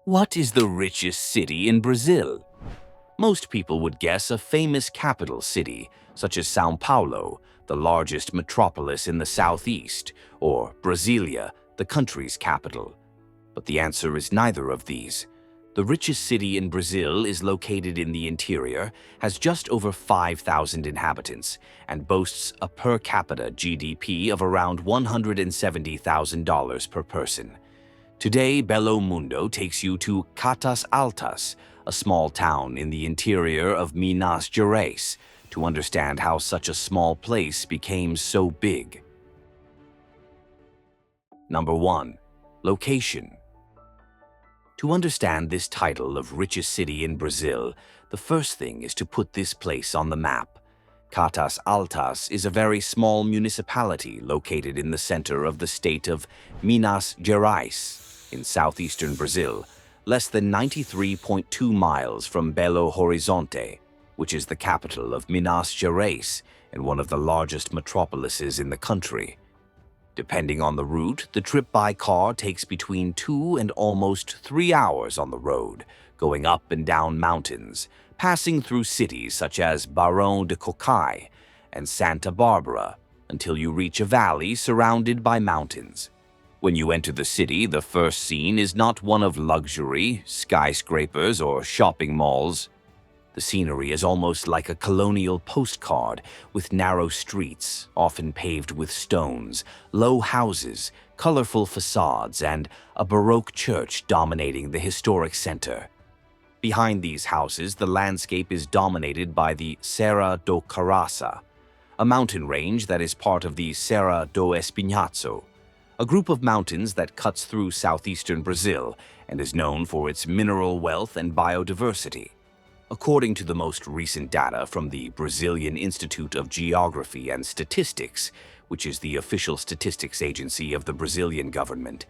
What is the richest city in Brazil? Most people would guess a famous capital city, such as São Paulo, the largest metropolis in the southeast, or Brasilia, the country's capital. But the answer is neither of these. The richest city in Brazil is located in the interior, has just over 5,000 inhabitants, and boasts a per capita GDP of around $170,000 per person. Today, Belo Mundo takes you to Catas Altas, a small town in the interior of Minas Gerais, to understand how such a small place became so big. Number 1. Location. To understand this title of richest city in Brazil, the first thing is to put this place on the map. Catas Altas is a very small municipality located in the center of the state of Minas Gerais, in southeastern Brazil, less than 93.2 miles from Belo Horizonte, which is the capital of Minas Gerais and one of the largest metropolises in the country. Depending on the route, the trip by car takes between 2 and almost 3 hours on the road, going up and down mountains, passing through cities such as Barão de Cocai and Santa Barbara, until you reach a valley surrounded by mountains. When you enter the city, the first scene is not one of luxury, skyscrapers, or shopping malls. The scenery is almost like a colonial postcard, with narrow streets, often paved with stones, low houses, colorful facades, and a Baroque church dominating the historic center. Behind these houses, the landscape is dominated by the Serra do Caraça, a mountain range that is part of the Serra do Espinhaço, a group of mountains that cuts through southeastern Brazil and is known for its mineral wealth and biodiversity. According to the most recent data from the Brazilian Institute of Geography and Statistics, which is the official statistics agency of the Brazilian government,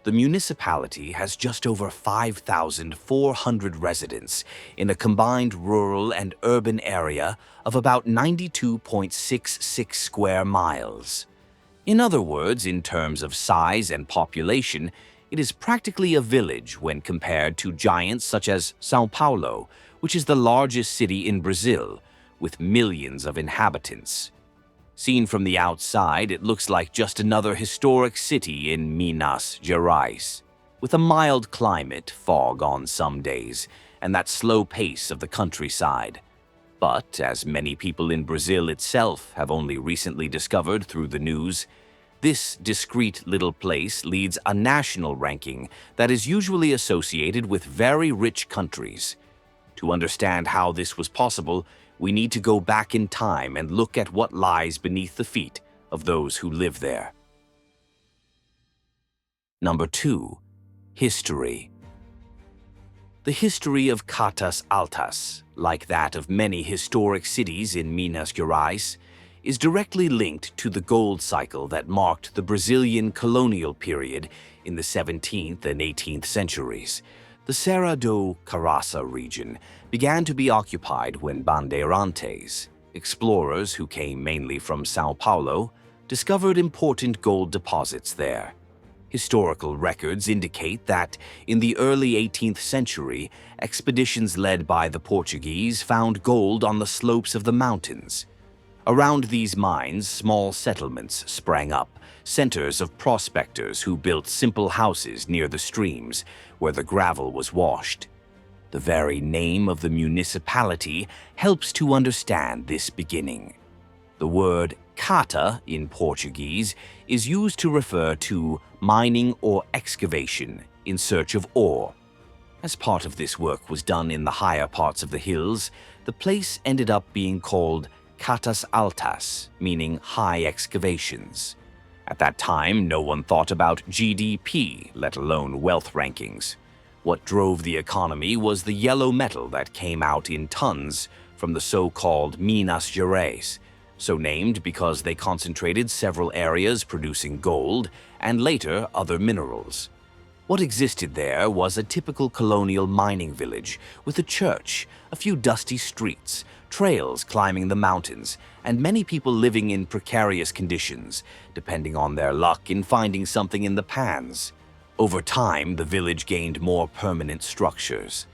the municipality has just over 5,400 residents in a combined rural and urban area of about 92.66 square miles. In other words, in terms of size and population, it is practically a village when compared to giants such as São Paulo, which is the largest city in Brazil, with millions of inhabitants. Seen from the outside, it looks like just another historic city in Minas Gerais, with a mild climate, fog on some days, and that slow pace of the countryside. But, as many people in Brazil itself have only recently discovered through the news, this discreet little place leads a national ranking that is usually associated with very rich countries. To understand how this was possible, we need to go back in time and look at what lies beneath the feet of those who live there. Number 2. History. The history of Catas Altas, like that of many historic cities in Minas Gerais, is directly linked to the gold cycle that marked the Brazilian colonial period in the 17th and 18th centuries. The Serra do Caraça region began to be occupied when bandeirantes, explorers who came mainly from São Paulo, discovered important gold deposits there. Historical records indicate that in the early 18th century, expeditions led by the Portuguese found gold on the slopes of the mountains. Around these mines, small settlements sprang up, centers of prospectors who built simple houses near the streams where the gravel was washed. The very name of the municipality helps to understand this beginning. The word cata in Portuguese is used to refer to mining or excavation in search of ore. As part of this work was done in the higher parts of the hills, the place ended up being called Catas Altas, meaning high excavations. At that time, no one thought about GDP, let alone wealth rankings. What drove the economy was the yellow metal that came out in tons from the so-called Minas Gerais, so named because they concentrated several areas producing gold and later other minerals. What existed there was a typical colonial mining village with a church, a few dusty streets, trails climbing the mountains, and many people living in precarious conditions, depending on their luck in finding something in the pans. Over time, the village gained more permanent structures.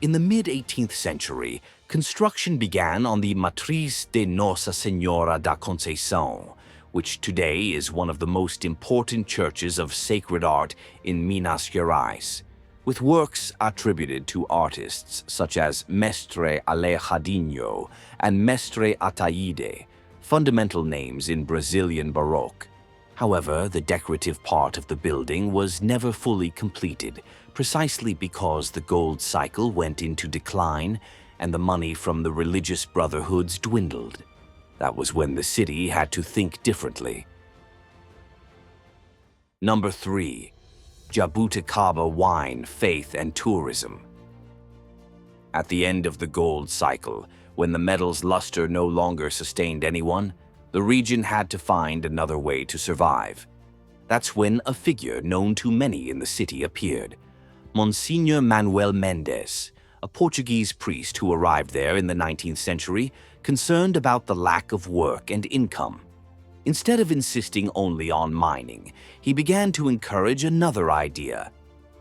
In the mid-18th century, construction began on the Matriz de Nossa Senhora da Conceição, which today is one of the most important churches of sacred art in Minas Gerais, with works attributed to artists such as Mestre Alejandro and Mestre Ataide, fundamental names in Brazilian Baroque. However, the decorative part of the building was never fully completed, precisely because the gold cycle went into decline and the money from the religious brotherhoods dwindled. That was when the city had to think differently. Number 3. Jabuticaba wine, faith, and tourism. At the end of the gold cycle, when the metal's luster no longer sustained anyone, the region had to find another way to survive. That's when a figure known to many in the city appeared. Monsignor Manuel Mendes, a Portuguese priest who arrived there in the 19th century, concerned about the lack of work and income. Instead of insisting only on mining, he began to encourage another idea.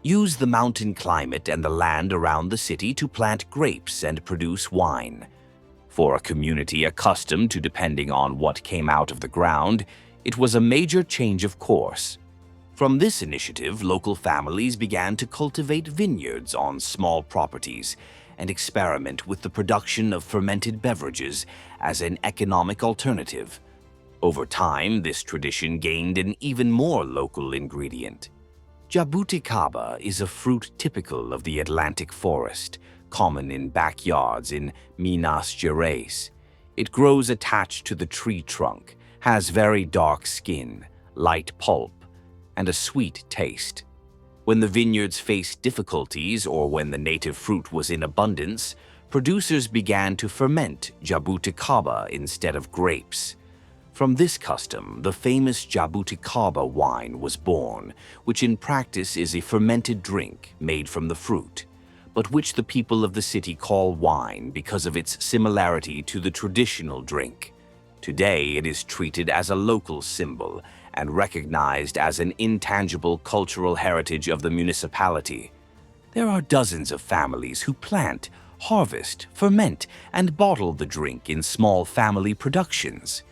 Use the mountain climate and the land around the city to plant grapes and produce wine. For a community accustomed to depending on what came out of the ground, it was a major change of course. From this initiative, local families began to cultivate vineyards on small properties and experiment with the production of fermented beverages as an economic alternative. Over time, this tradition gained an even more local ingredient. Jabuticaba is a fruit typical of the Atlantic forest, common in backyards in Minas Gerais. It grows attached to the tree trunk, has very dark skin, light pulp, and a sweet taste. When the vineyards faced difficulties or when the native fruit was in abundance, producers began to ferment jabuticaba instead of grapes. From this custom, the famous jabuticaba wine was born, which in practice is a fermented drink made from the fruit, but which the people of the city call wine because of its similarity to the traditional drink. Today, it is treated as a local symbol and recognized as an intangible cultural heritage of the municipality. There are dozens of families who plant, harvest, ferment, and bottle the drink in small family productions.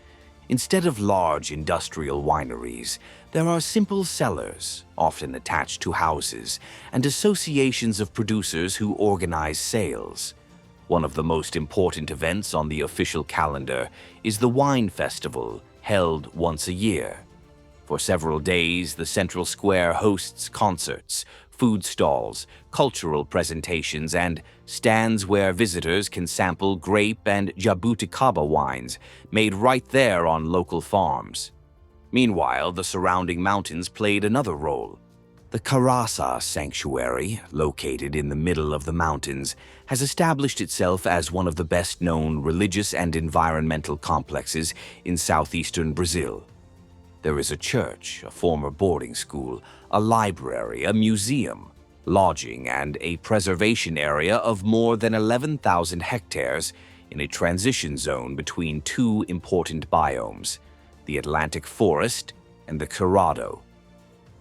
Instead of large industrial wineries, there are simple cellars, often attached to houses, and associations of producers who organize sales. One of the most important events on the official calendar is the wine festival, held once a year. For several days, the central square hosts concerts, food stalls, cultural presentations, and stands where visitors can sample grape and jabuticaba wines made right there on local farms. Meanwhile, the surrounding mountains played another role. The Catas sanctuary, located in the middle of the mountains, has established itself as one of the best-known religious and environmental complexes in southeastern Brazil. There is a church, a former boarding school, a library, a museum, lodging, and a preservation area of more than 11,000 hectares in a transition zone between two important biomes, the Atlantic forest and the Cerrado.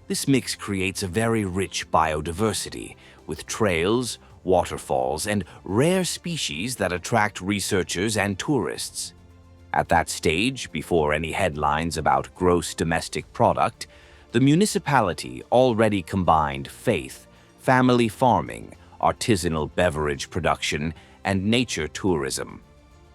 This mix creates a very rich biodiversity, with trails, waterfalls, and rare species that attract researchers and tourists. At that stage, before any headlines about gross domestic product, the municipality already combined faith, family farming, artisanal beverage production, and nature tourism.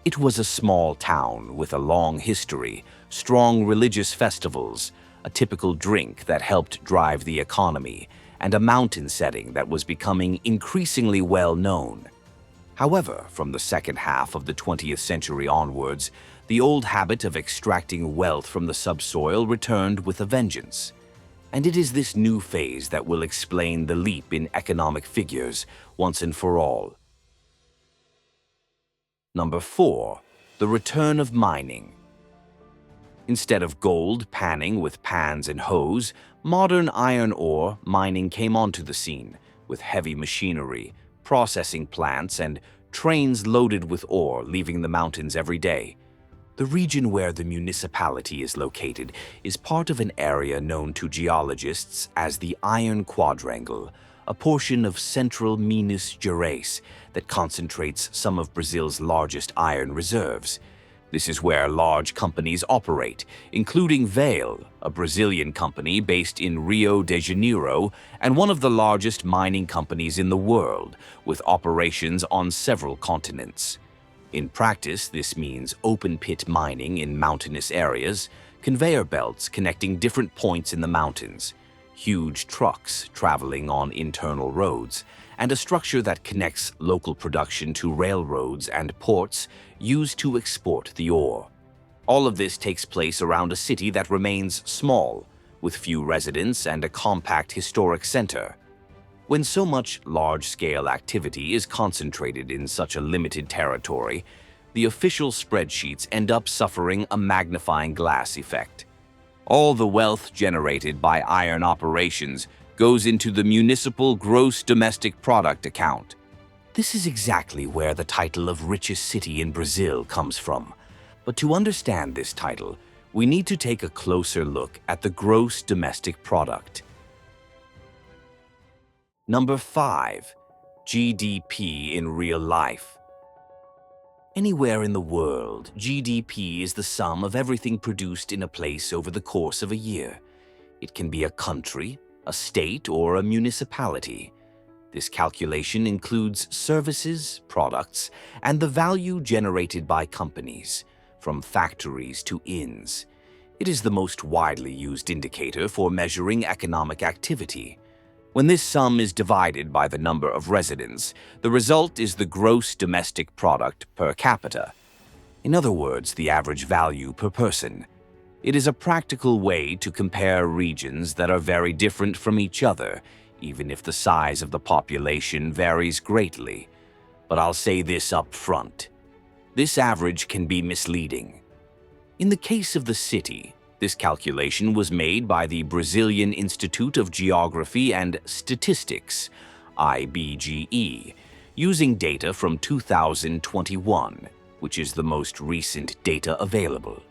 It was a small town with a long history, strong religious festivals, a typical drink that helped drive the economy, and a mountain setting that was becoming increasingly well known. However, from the second half of the 20th century onwards, the old habit of extracting wealth from the subsoil returned with a vengeance. And it is this new phase that will explain the leap in economic figures once and for all. Number 4. The return of mining. Instead of gold panning with pans and hoes, modern iron ore mining came onto the scene, with heavy machinery, processing plants, and trains loaded with ore leaving the mountains every day. The region where the municipality is located is part of an area known to geologists as the Iron Quadrangle, a portion of central Minas Gerais that concentrates some of Brazil's largest iron reserves. This is where large companies operate, including Vale, a Brazilian company based in Rio de Janeiro and one of the largest mining companies in the world, with operations on several continents. In practice, this means open-pit mining in mountainous areas, conveyor belts connecting different points in the mountains, huge trucks traveling on internal roads, and a structure that connects local production to railroads and ports used to export the ore. All of this takes place around a city that remains small, with few residents and a compact historic center. When so much large-scale activity is concentrated in such a limited territory, the official spreadsheets end up suffering a magnifying glass effect. All the wealth generated by iron operations goes into the municipal gross domestic product account. This is exactly where the title of richest city in Brazil comes from. But to understand this title, we need to take a closer look at the gross domestic product. Number 5. GDP in real life. Anywhere in the world, GDP is the sum of everything produced in a place over the course of a year. It can be a country, a state, or a municipality. This calculation includes services, products, and the value generated by companies, from factories to inns. It is the most widely used indicator for measuring economic activity. When this sum is divided by the number of residents, the result is the gross domestic product per capita. In other words, the average value per person. It is a practical way to compare regions that are very different from each other, even if the size of the population varies greatly. But I'll say this up front. This average can be misleading. In the case of the city, this calculation was made by the Brazilian Institute of Geography and Statistics, IBGE, using data from 2021, which is the most recent data available.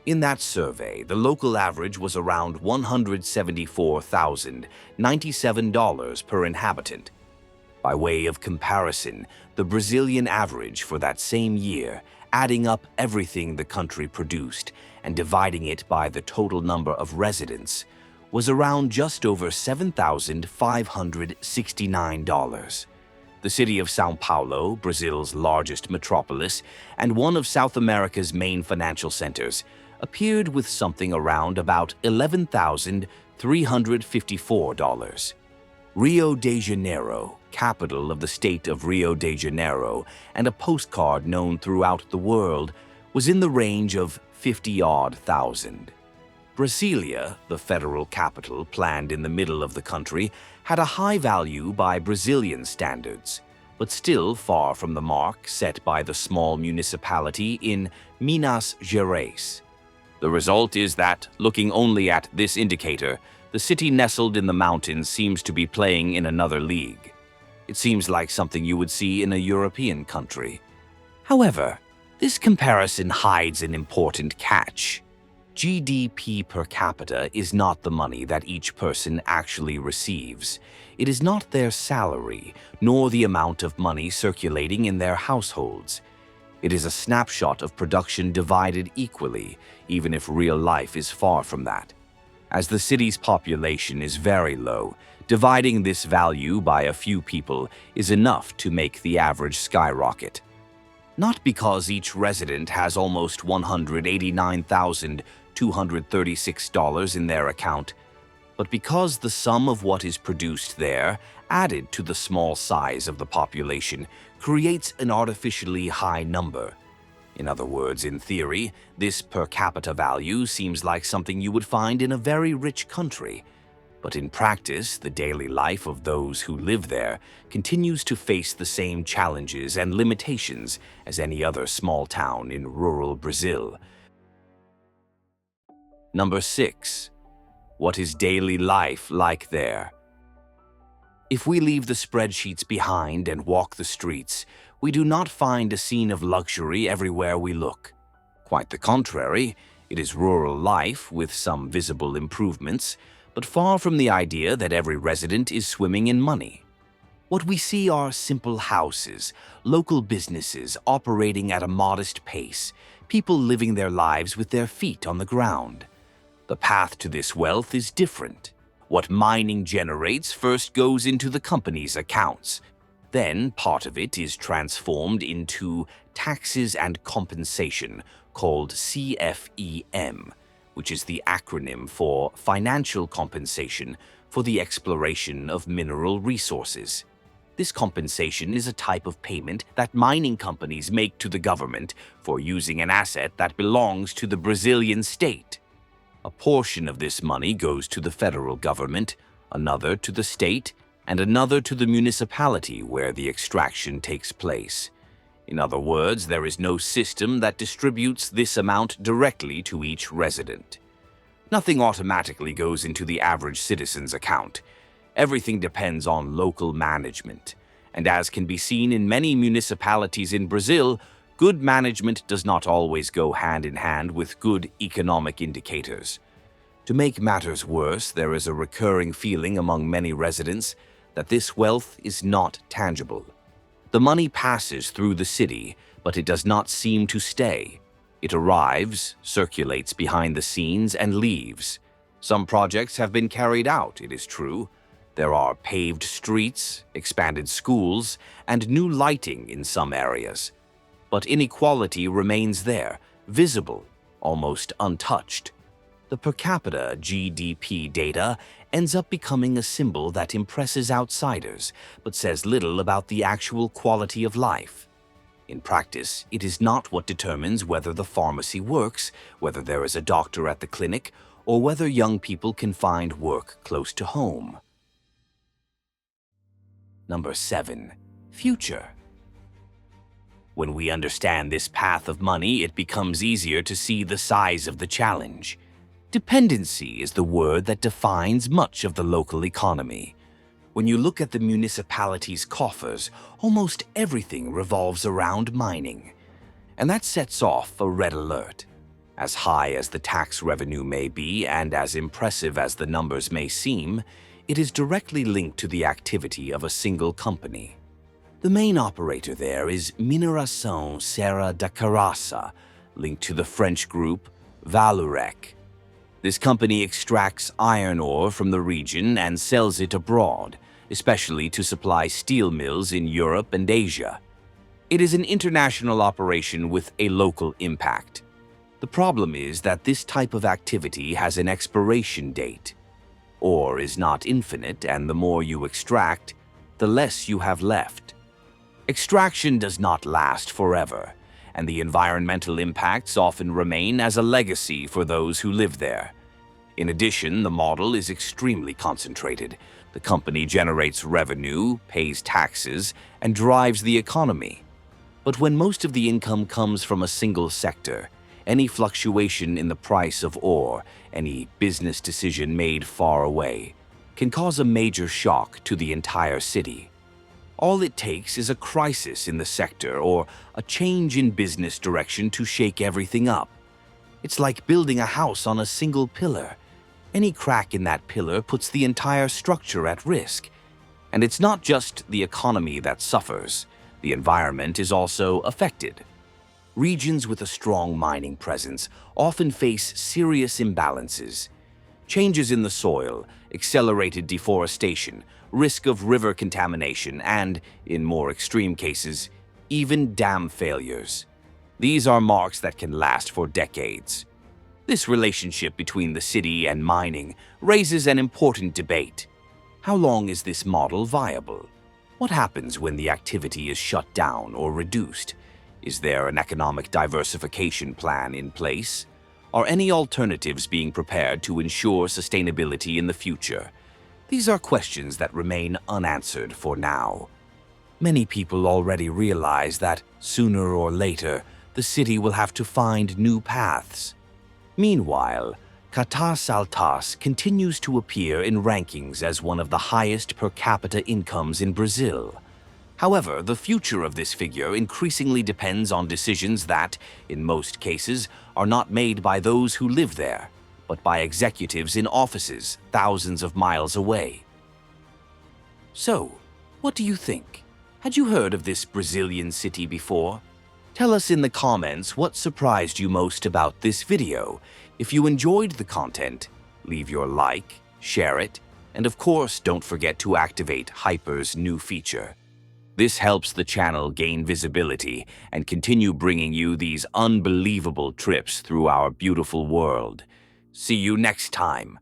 In that survey, the local average was around $174,097 per inhabitant. By way of comparison, the Brazilian average for that same year, adding up everything the country produced and dividing it by the total number of residents, was around just over $7,569. The city of São Paulo, Brazil's largest metropolis and one of South America's main financial centers, appeared with something around about $11,354. Rio de Janeiro, capital of the state of Rio de Janeiro and a postcard known throughout the world, was in the range of 50-odd thousand. Brasilia, the federal capital planned in the middle of the country, had a high value by Brazilian standards, but still far from the mark set by the small municipality in Minas Gerais. The result is that, looking only at this indicator, the city nestled in the mountains seems to be playing in another league. It seems like something you would see in a European country. However, this comparison hides an important catch. GDP per capita is not the money that each person actually receives. It is not their salary, nor the amount of money circulating in their households. It is a snapshot of production divided equally, even if real life is far from that. As the city's population is very low, dividing this value by a few people is enough to make the average skyrocket. Not because each resident has almost $189,236 in their account, but because the sum of what is produced there, added to the small size of the population, creates an artificially high number. In other words, in theory, this per capita value seems like something you would find in a very rich country. But in practice, the daily life of those who live there continues to face the same challenges and limitations as any other small town in rural Brazil. Number 6. What is daily life like there? If we leave the spreadsheets behind and walk the streets, we do not find a scene of luxury everywhere we look. Quite the contrary, it is rural life with some visible improvements, but far from the idea that every resident is swimming in money. What we see are simple houses, local businesses operating at a modest pace, people living their lives with their feet on the ground. The path to this wealth is different. What mining generates first goes into the company's accounts. Then part of it is transformed into taxes and compensation, called CFEM, which is the acronym for Financial Compensation for the Exploration of Mineral Resources. This compensation is a type of payment that mining companies make to the government for using an asset that belongs to the Brazilian state. A portion of this money goes to the federal government, another to the state, and another to the municipality where the extraction takes place. In other words, there is no system that distributes this amount directly to each resident. Nothing automatically goes into the average citizen's account. Everything depends on local management, and as can be seen in many municipalities in Brazil, good management does not always go hand in hand with good economic indicators. To make matters worse, there is a recurring feeling among many residents that this wealth is not tangible. The money passes through the city, but it does not seem to stay. It arrives, circulates behind the scenes, and leaves. Some projects have been carried out, it is true. There are paved streets, expanded schools, and new lighting in some areas. But inequality remains there, visible, almost untouched. The per capita GDP data ends up becoming a symbol that impresses outsiders, but says little about the actual quality of life. In practice, it is not what determines whether the pharmacy works, whether there is a doctor at the clinic, or whether young people can find work close to home. Number 7. Future. When we understand this path of money, it becomes easier to see the size of the challenge. Dependency is the word that defines much of the local economy. When you look at the municipality's coffers, almost everything revolves around mining. And that sets off a red alert. As high as the tax revenue may be and as impressive as the numbers may seem, it is directly linked to the activity of a single company. The main operator there is Mineração Serra da Carraça, linked to the French group Vallourec. This company extracts iron ore from the region and sells it abroad, especially to supply steel mills in Europe and Asia. It is an international operation with a local impact. The problem is that this type of activity has an expiration date. Ore is not infinite, and the more you extract, the less you have left. Extraction does not last forever, and the environmental impacts often remain as a legacy for those who live there. In addition, the model is extremely concentrated. The company generates revenue, pays taxes, and drives the economy. But when most of the income comes from a single sector, any fluctuation in the price of ore, any business decision made far away, can cause a major shock to the entire city. All it takes is a crisis in the sector or a change in business direction to shake everything up. It's like building a house on a single pillar. Any crack in that pillar puts the entire structure at risk. And it's not just the economy that suffers. The environment is also affected. Regions with a strong mining presence often face serious imbalances. Changes in the soil, accelerated deforestation, risk of river contamination, and, in more extreme cases, even dam failures. These are marks that can last for decades. This relationship between the city and mining raises an important debate. How long is this model viable? What happens when the activity is shut down or reduced? Is there an economic diversification plan in place? Are any alternatives being prepared to ensure sustainability in the future? These are questions that remain unanswered for now. Many people already realize that, sooner or later, the city will have to find new paths. Meanwhile, Catas Altas continues to appear in rankings as one of the highest per capita incomes in Brazil. However, the future of this figure increasingly depends on decisions that, in most cases, are not made by those who live there, but by executives in offices thousands of miles away. So, what do you think? Had you heard of this Brazilian city before? Tell us in the comments what surprised you most about this video. If you enjoyed the content, leave your like, share it, and of course don't forget to activate Hyper's new feature. This helps the channel gain visibility and continue bringing you these unbelievable trips through our beautiful world. See you next time.